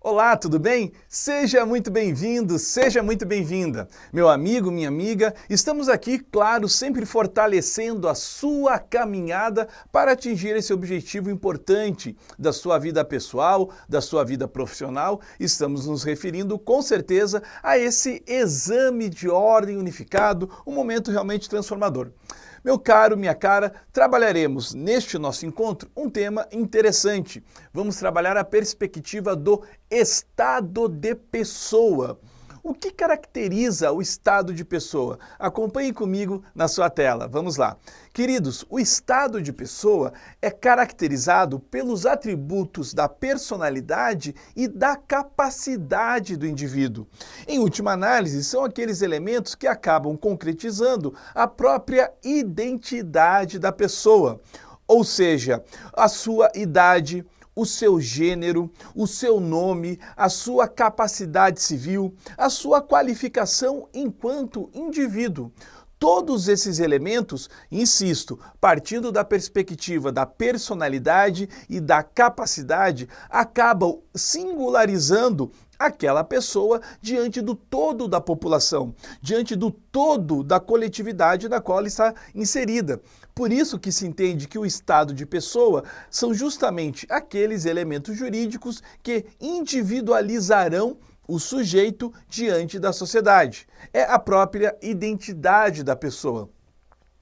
Olá, tudo bem? Seja muito bem-vindo, seja muito bem-vinda. Meu amigo, minha amiga, estamos aqui, claro, sempre fortalecendo a sua caminhada para atingir esse objetivo importante da sua vida pessoal, da sua vida profissional. Estamos nos referindo, com certeza, a esse exame de ordem unificado, um momento realmente transformador. Meu caro, minha cara, trabalharemos neste nosso encontro um tema interessante. Vamos trabalhar a perspectiva do estado de pessoa. O que caracteriza o estado de pessoa? Acompanhe comigo na sua tela. Vamos lá. Queridos, o estado de pessoa é caracterizado pelos atributos da personalidade e da capacidade do indivíduo. Em última análise, são aqueles elementos que acabam concretizando a própria identidade da pessoa, ou seja, a sua idade, o seu gênero, o seu nome, a sua capacidade civil, a sua qualificação enquanto indivíduo. Todos esses elementos, insisto, partindo da perspectiva da personalidade e da capacidade, acabam singularizando aquela pessoa diante do todo da população, diante do todo da coletividade na qual ela está inserida. Por isso que se entende que o estado de pessoa são justamente aqueles elementos jurídicos que individualizarão o sujeito diante da sociedade. É a própria identidade da pessoa.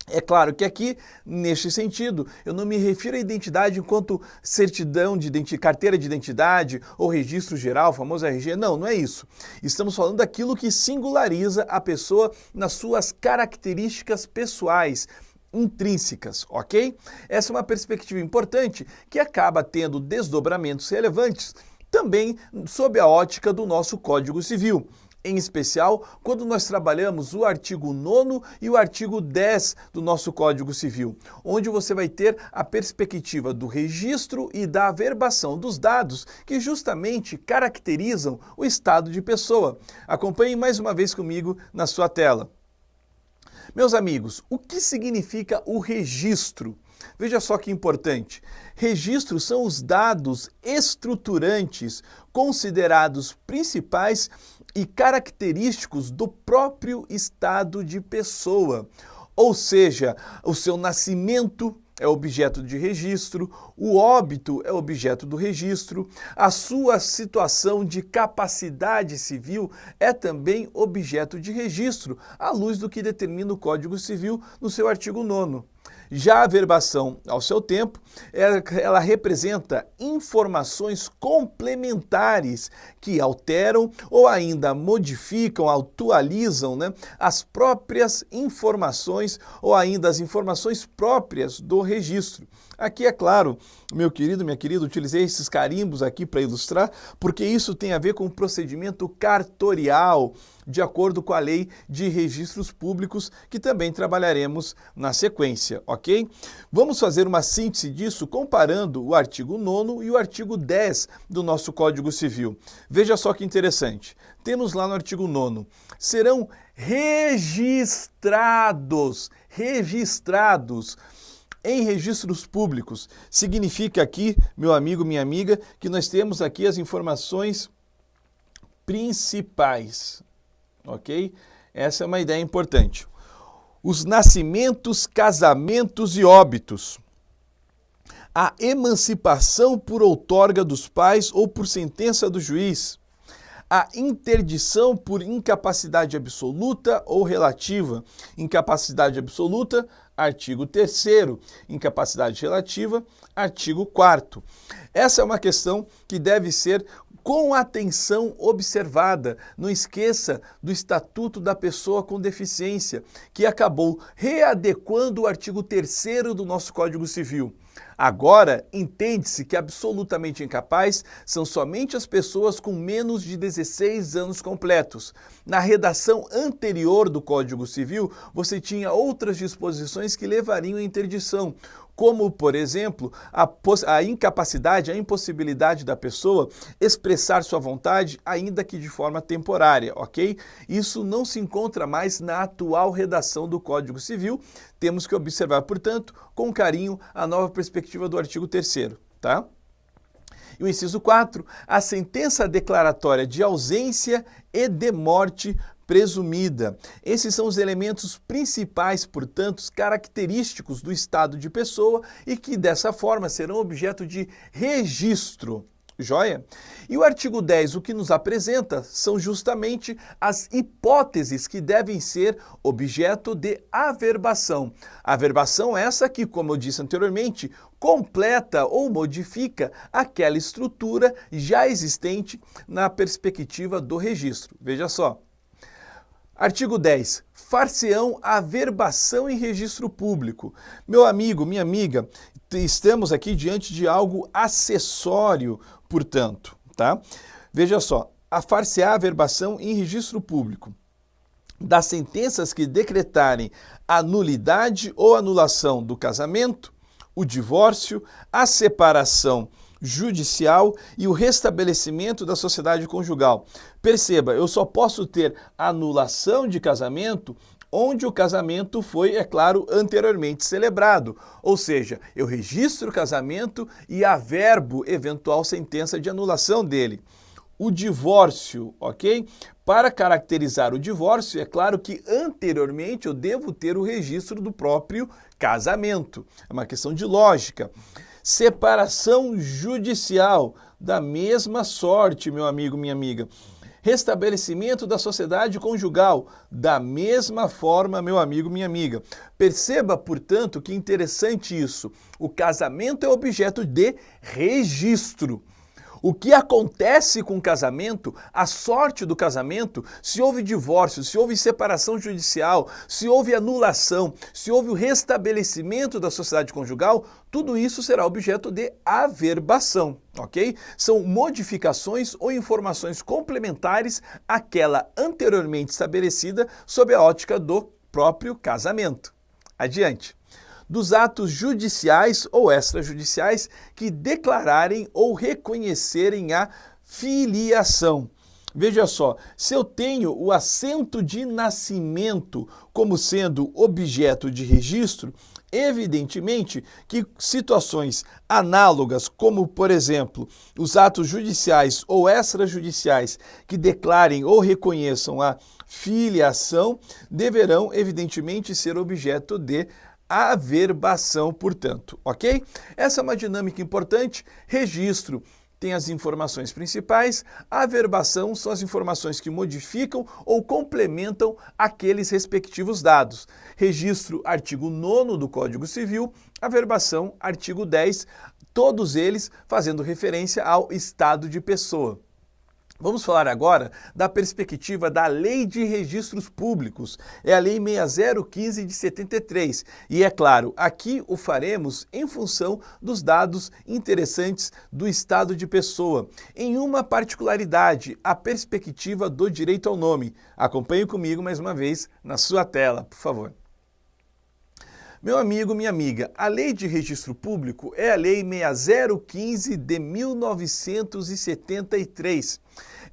É claro que aqui, neste sentido, eu não me refiro à identidade enquanto certidão de carteira de identidade ou registro geral, famoso RG. Não, não é isso. Estamos falando daquilo que singulariza a pessoa nas suas características pessoais, intrínsecas, ok? Essa é uma perspectiva importante que acaba tendo desdobramentos relevantes também sob a ótica do nosso Código Civil. Em especial, quando nós trabalhamos o artigo 9º e o artigo 10 do nosso Código Civil, onde você vai ter a perspectiva do registro e da averbação dos dados que justamente caracterizam o estado de pessoa. Acompanhe mais uma vez comigo na sua tela. Meus amigos, o que significa o registro? Veja só que importante. Registros são os dados estruturantes considerados principais e característicos do próprio estado de pessoa. Ou seja, o seu nascimento é objeto de registro, o óbito é objeto do registro, a sua situação de capacidade civil é também objeto de registro, à luz do que determina o Código Civil no seu artigo 9º. Já a averbação, ao seu tempo, ela representa informações complementares que alteram ou ainda modificam, atualizam, as próprias informações ou ainda as informações próprias do registro. Aqui, é claro, meu querido, minha querida, utilizei esses carimbos aqui para ilustrar, porque isso tem a ver com o procedimento cartorial, de acordo com a Lei de Registros Públicos, que também trabalharemos na sequência, ok? Vamos fazer uma síntese disso comparando o artigo 9º e o artigo 10 do nosso Código Civil. Veja só que interessante. Temos lá no artigo 9º, serão registrados em registros públicos. Significa aqui, meu amigo, minha amiga, que nós temos aqui as informações principais, ok? Essa é uma ideia importante. Os nascimentos, casamentos e óbitos. A emancipação por outorga dos pais ou por sentença do juiz. A interdição por incapacidade absoluta ou relativa. Incapacidade absoluta, artigo 3º. Incapacidade relativa, artigo 4º. Essa é uma questão que deve ser com atenção observada. Não esqueça do Estatuto da Pessoa com Deficiência, que acabou readequando o artigo 3º do nosso Código Civil. Agora, entende-se que absolutamente incapaz são somente as pessoas com menos de 16 anos completos. Na redação anterior do Código Civil, você tinha outras disposições que levariam à interdição, como, por exemplo, a incapacidade, a impossibilidade da pessoa expressar sua vontade, ainda que de forma temporária, ok? Isso não se encontra mais na atual redação do Código Civil. Temos que observar, portanto, com carinho a nova perspectiva do artigo 3º, tá? E o inciso 4, a sentença declaratória de ausência e de morte presumida. Esses são os elementos principais, portanto, característicos do estado de pessoa e que dessa forma serão objeto de registro. Joia? E o artigo 10, o que nos apresenta são justamente as hipóteses que devem ser objeto de averbação. Averbação essa que, como eu disse anteriormente, completa ou modifica aquela estrutura já existente na perspectiva do registro. Veja só. Artigo 10. Far-se-ão averbação em registro público. Meu amigo, minha amiga, estamos aqui diante de algo acessório, portanto, tá? Veja só, a far-se-á averbação em registro público das sentenças que decretarem a nulidade ou anulação do casamento, o divórcio, a separação judicial e o restabelecimento da sociedade conjugal. Perceba, eu só posso ter anulação de casamento onde o casamento foi, é claro, anteriormente celebrado. Ou seja, eu registro o casamento e averbo eventual sentença de anulação dele. O divórcio, ok? Para caracterizar o divórcio, é claro que anteriormente eu devo ter o registro do próprio casamento. É uma questão de lógica. Separação judicial, da mesma sorte, meu amigo, minha amiga. Restabelecimento da sociedade conjugal, da mesma forma, meu amigo, minha amiga. Perceba, portanto, que interessante isso. O casamento é objeto de registro. O que acontece com o casamento, a sorte do casamento, se houve divórcio, se houve separação judicial, se houve anulação, se houve o restabelecimento da sociedade conjugal, tudo isso será objeto de averbação, ok? São modificações ou informações complementares àquela anteriormente estabelecida sob a ótica do próprio casamento. Adiante. Dos atos judiciais ou extrajudiciais que declararem ou reconhecerem a filiação. Veja só, se eu tenho o assento de nascimento como sendo objeto de registro, evidentemente que situações análogas, como por exemplo, os atos judiciais ou extrajudiciais que declarem ou reconheçam a filiação, deverão evidentemente ser objeto de averbação, portanto, ok? Essa é uma dinâmica importante. Registro tem as informações principais, averbação são as informações que modificam ou complementam aqueles respectivos dados. Registro, artigo 9º do Código Civil, averbação, artigo 10, todos eles fazendo referência ao estado de pessoa. Vamos falar agora da perspectiva da Lei de Registros Públicos, é a Lei 6015 de 73. E é claro, aqui o faremos em função dos dados interessantes do estado de pessoa. Em uma particularidade, a perspectiva do direito ao nome. Acompanhe comigo mais uma vez na sua tela, por favor. Meu amigo, minha amiga, a Lei de Registro Público é a Lei 6015 de 1973.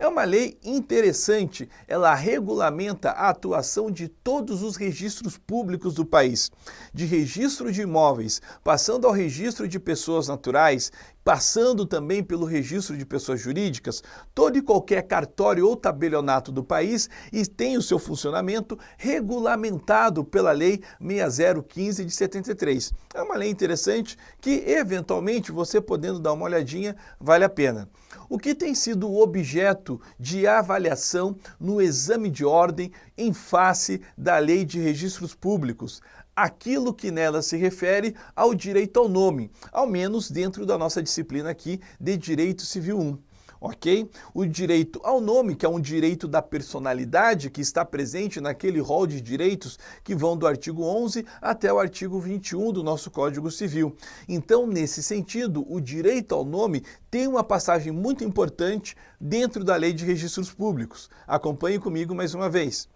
É uma lei interessante, ela regulamenta a atuação de todos os registros públicos do país, de registro de imóveis, passando ao registro de pessoas naturais, passando também pelo registro de pessoas jurídicas, todo e qualquer cartório ou tabelionato do país e tem o seu funcionamento regulamentado pela Lei 6015 de 73. É uma lei interessante que, eventualmente, você podendo dar uma olhadinha, vale a pena. O que tem sido o objeto de avaliação no exame de ordem em face da Lei de Registros Públicos? Aquilo que nela se refere ao direito ao nome, ao menos dentro da nossa disciplina aqui de Direito Civil 1. Ok? O direito ao nome, que é um direito da personalidade que está presente naquele rol de direitos que vão do artigo 11 até o artigo 21 do nosso Código Civil. Então, nesse sentido, o direito ao nome tem uma passagem muito importante dentro da Lei de Registros Públicos. Acompanhe comigo mais uma vez.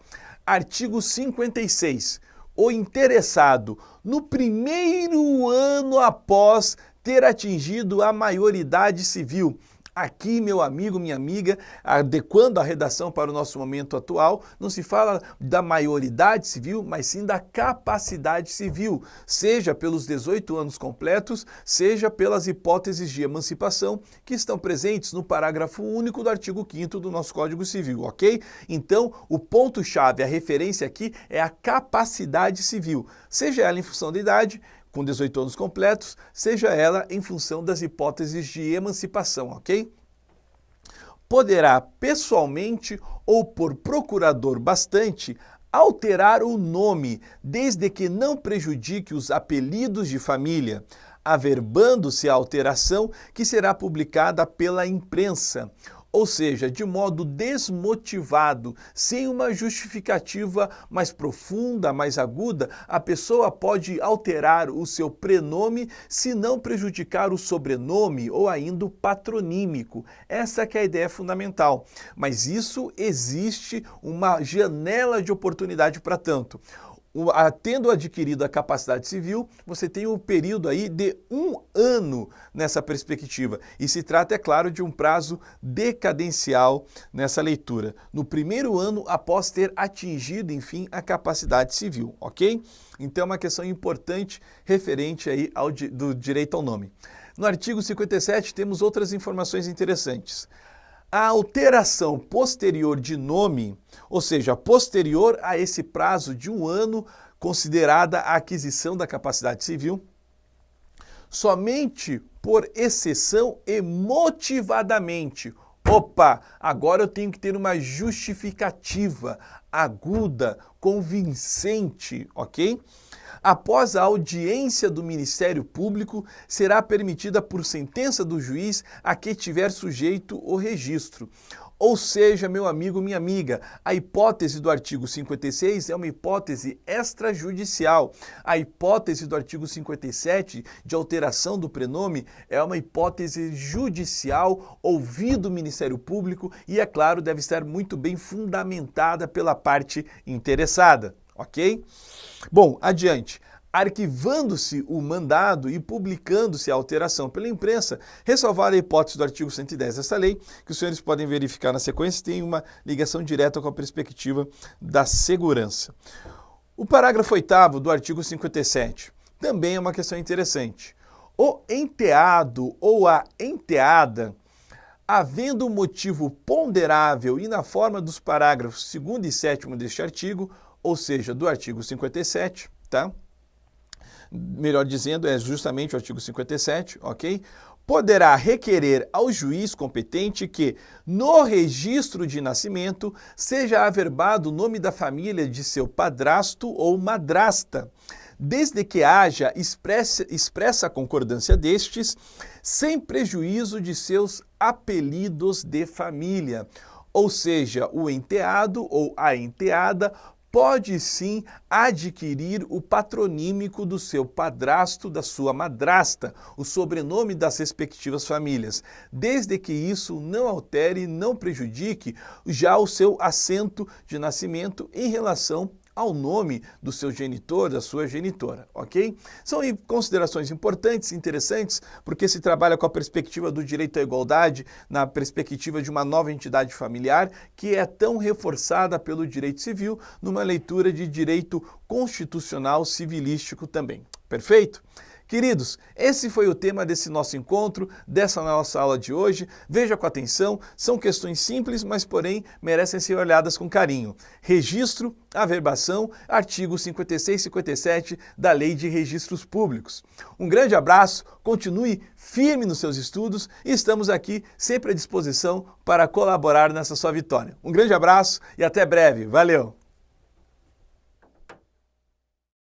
Artigo 56. O interessado, no primeiro ano após ter atingido a maioridade civil, Aqui, meu amigo, minha amiga, adequando a redação para o nosso momento atual, não se fala da maioridade civil, mas sim da capacidade civil, seja pelos 18 anos completos, seja pelas hipóteses de emancipação que estão presentes no parágrafo único do artigo 5º do nosso Código Civil, ok? Então, o ponto-chave, a referência aqui é a capacidade civil, seja ela em função da idade, com 18 anos completos, seja ela em função das hipóteses de emancipação, ok? Poderá pessoalmente ou por procurador bastante alterar o nome, desde que não prejudique os apelidos de família, averbando-se a alteração que será publicada pela imprensa. Ou seja, de modo desmotivado, sem uma justificativa mais profunda, mais aguda, a pessoa pode alterar o seu prenome se não prejudicar o sobrenome ou ainda o patronímico. Essa que é a ideia fundamental. Mas isso existe uma janela de oportunidade para tanto. Tendo adquirido a capacidade civil, você tem um período aí de 1 ano nessa perspectiva. E se trata, é claro, de um prazo decadencial nessa leitura. No primeiro ano, após ter atingido, enfim, a capacidade civil, ok? Então é uma questão importante referente aí do direito ao nome. No artigo 57 temos outras informações interessantes. A alteração posterior de nome, ou seja, posterior a esse prazo de 1 ano, considerada a aquisição da capacidade civil, somente por exceção e motivadamente. Opa, agora eu tenho que ter uma justificativa aguda, convincente, ok? Após a audiência do Ministério Público, será permitida por sentença do juiz a que tiver sujeito o registro. Ou seja, meu amigo, minha amiga, a hipótese do artigo 56 é uma hipótese extrajudicial. A hipótese do artigo 57 de alteração do prenome é uma hipótese judicial, ouvido o Ministério Público e, é claro, deve estar muito bem fundamentada pela parte interessada, ok? Bom, adiante. Arquivando-se o mandado e publicando-se a alteração pela imprensa, ressalvada a hipótese do artigo 110 dessa lei, que os senhores podem verificar na sequência, tem uma ligação direta com a perspectiva da segurança. O parágrafo 8º do artigo 57 também é uma questão interessante. O enteado ou a enteada, havendo motivo ponderável e na forma dos parágrafos 2º e 7º deste artigo, ou seja, do artigo 57, tá? Melhor dizendo, é justamente o artigo 57, ok? Poderá requerer ao juiz competente que, no registro de nascimento, seja averbado o nome da família de seu padrasto ou madrasta, desde que haja expressa concordância destes, sem prejuízo de seus apelidos de família. Ou seja, o enteado ou a enteada pode sim adquirir o patronímico do seu padrasto, da sua madrasta, o sobrenome das respectivas famílias, desde que isso não altere, não prejudique já o seu assento de nascimento em relação ao nome do seu genitor, da sua genitora, ok? São considerações importantes, interessantes, porque se trabalha com a perspectiva do direito à igualdade, na perspectiva de uma nova entidade familiar, que é tão reforçada pelo direito civil, numa leitura de direito constitucional civilístico também. Perfeito? Queridos, esse foi o tema desse nosso encontro, dessa nossa aula de hoje. Veja com atenção, são questões simples, mas porém merecem ser olhadas com carinho. Registro, averbação, artigo 56 e 57 da Lei de Registros Públicos. Um grande abraço, continue firme nos seus estudos e estamos aqui sempre à disposição para colaborar nessa sua vitória. Um grande abraço e até breve. Valeu!